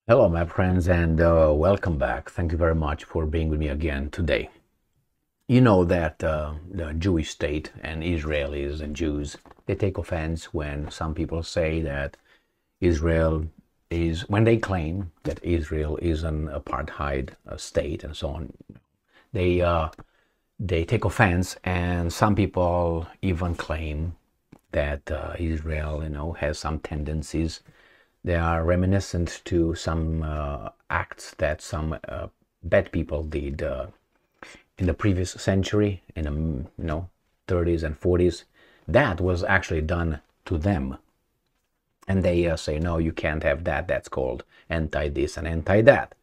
Hello, my friends, and welcome back. Thank you very much for being with me again today. You know that the Jewish state and Israelis and Jews, they take offense when some people say that Israel is, when they claim that Israel is an apartheid state and so on, they they take offense, and some people even claim that Israel, has some tendencies. They are reminiscent to some acts that some bad people did in the previous century, in the 30s and 40s. That was actually done to them, and they say, no, you can't have that. That's called anti this and anti that.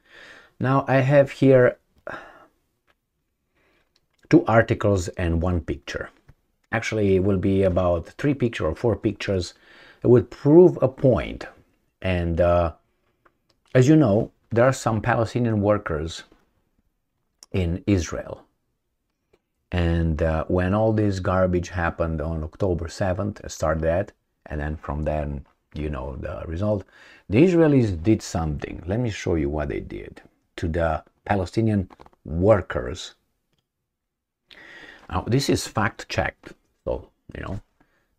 Now I have here two articles and one picture. Actually, it will be about three pictures or four pictures that would prove a point. And as you know, there are some Palestinian workers in Israel. And when all this garbage happened on October 7th, I started that, and then from then, you know the result. The Israelis did something. Let me show you what they did to the Palestinian workers. Now, this is fact-checked. So,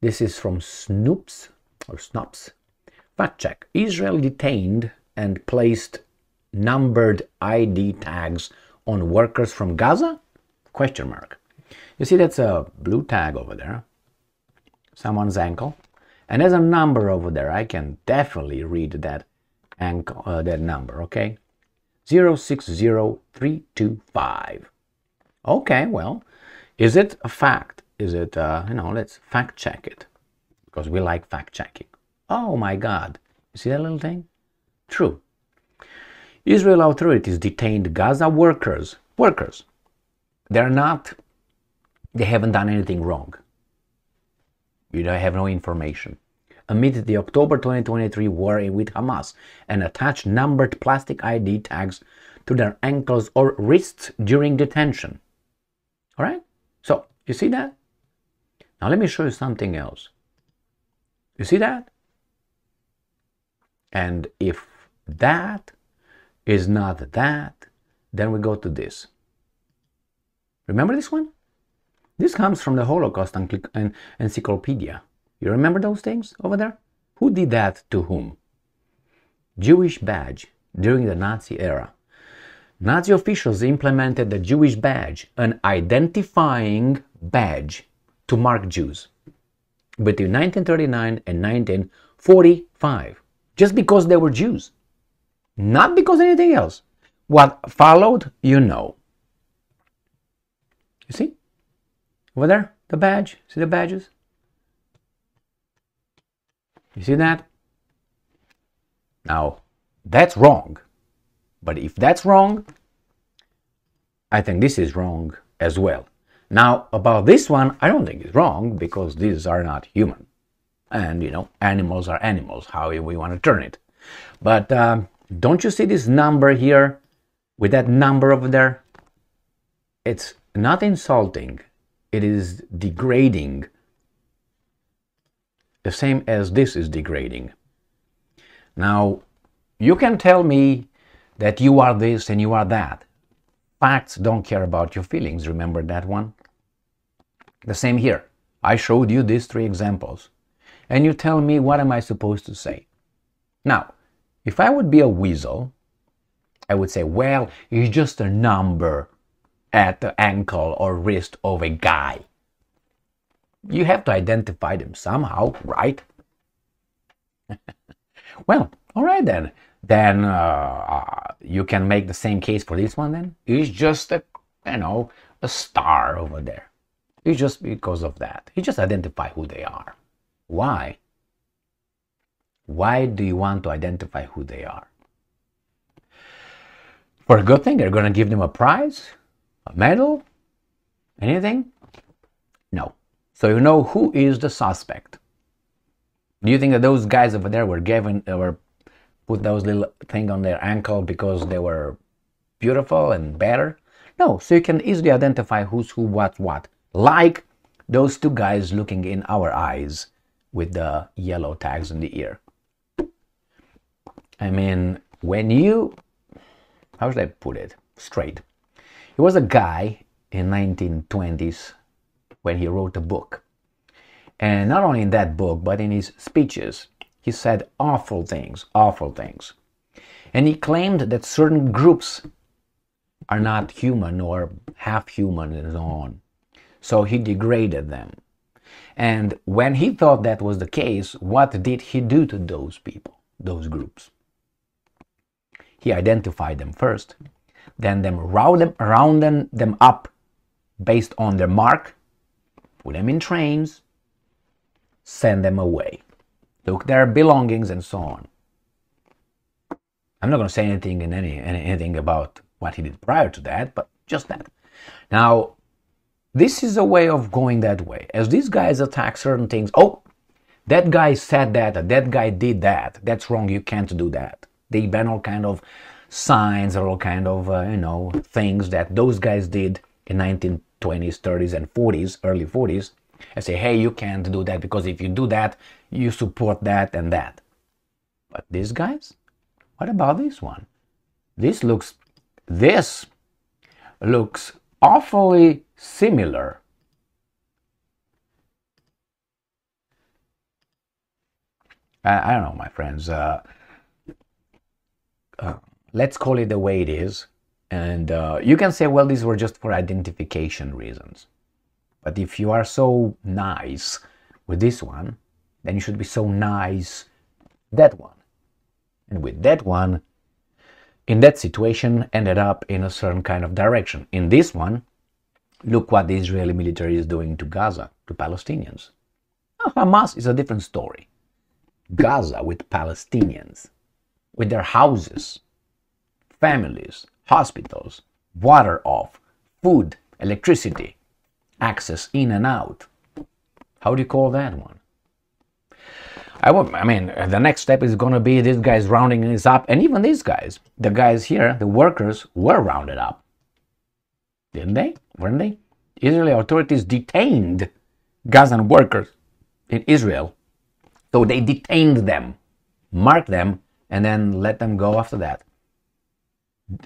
this is from Snoops or Snops. Fact check. Israel detained and placed numbered ID tags on workers from Gaza? Question mark. You see, that's a blue tag over there. Someone's ankle. And there's a number over there. I can definitely read that ankle, that number, okay? 060325. Okay, well, is it a fact? Is it, let's fact check it. Because we like fact checking. Oh my God. You see that little thing? True. Israel authorities detained Gaza workers. They haven't done anything wrong. They have no information. Amid the October 2023 war with Hamas, and attached numbered plastic ID tags to their ankles or wrists during detention. All right? So, you see that? Now let me show you something else. You see that? And if that is not that, then we go to this. Remember this one? This comes from the Holocaust Encyclopedia. You remember those things over there? Who did that to whom? Jewish badge during the Nazi era. Nazi officials implemented the Jewish badge, an identifying badge to mark Jews, between 1939 and 1945. Just because they were Jews, not because anything else. What followed, you know. You see? Over there, the badge. See the badges? You see that? Now, that's wrong. But if that's wrong, I think this is wrong as well. Now, about this one, I don't think it's wrong because these are not human. And, animals are animals, however we want to turn it. But don't you see this number here with that number over there? It's not insulting. It is degrading. The same as this is degrading. Now, you can tell me that you are this and you are that. Facts don't care about your feelings. Remember that one? The same here. I showed you these three examples. And you tell me, what am I supposed to say? Now, if I would be a weasel, I would say, well, it's just a number at the ankle or wrist of a guy. You have to identify them somehow, right? Well, all right then. Then you can make the same case for this one then. It's just a star over there. It's just because of that. You just identify who they are. Why? Why do you want to identify who they are? For a good thing, they're going to give them a prize, a medal, anything? No. So you know who is the suspect. Do you think that those guys over there were put those little thing on their ankle because they were beautiful and better? No. So you can easily identify who's who, what's what. Like those two guys looking in our eyes with the yellow tags in the ear. I mean, when you, how should I put it straight? He was a guy in 1920s when he wrote a book. And not only in that book, but in his speeches, he said awful things, awful things. And he claimed that certain groups are not human or half human and so on. So he degraded them. And when he thought that was the case, what did he do to those people, those groups? He identified them first, then rounded them up based on their mark, put them in trains, send them away, took their belongings and so on. I'm not going to say anything about what he did prior to that, but just that. Now, this is a way of going that way. As these guys attack certain things, oh, that guy said that guy did that, that's wrong, you can't do that. They ban all kind of signs or all kind of, things that those guys did in 1920s, 30s, and 40s, early 40s, and say, hey, you can't do that because if you do that, you support that and that. But these guys, what about this one? This looks awfully similar. I don't know, my friends. Let's call it the way it is. And you can say, well, these were just for identification reasons. But if you are so nice with this one, then you should be so nice with that one. And with that one, in that situation, ended up in a certain kind of direction. In this one, look what the Israeli military is doing to Gaza, to Palestinians. Now, Hamas is a different story. Gaza with Palestinians, with their houses, families, hospitals, water off, food, electricity, access in and out. How do you call that one? The next step is going to be these guys rounding this up, and even these guys, the guys here, the workers, were rounded up. Didn't they? Weren't they? Israeli authorities detained Gazan workers in Israel. So they detained them, marked them, and then let them go after that.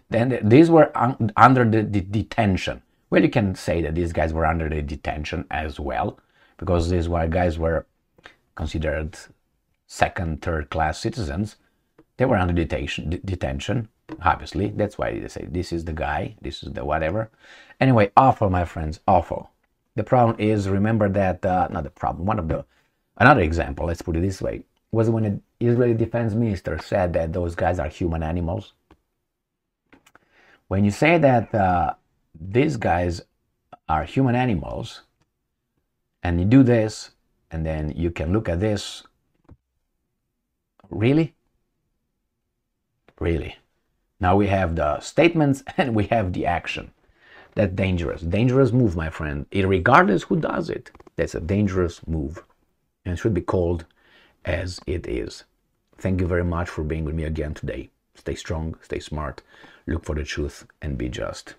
Then these were under the detention. Well, you can say that these guys were under the detention as well, because these guys were considered second, third class citizens. They were under detention, obviously. That's why they say this is the guy, this is the whatever. Anyway, awful, my friends, awful. The problem is, remember that, not the problem, another example, let's put it this way, was when an Israeli defense minister said that those guys are human animals. When you say that these guys are human animals, and you do this, and then you can look at this, really? Really? Now we have the statements and we have the action. That's dangerous. Dangerous move, my friend. Regardless who does it, that's a dangerous move. And should be called as it is. Thank you very much for being with me again today. Stay strong, stay smart, look for the truth, and be just.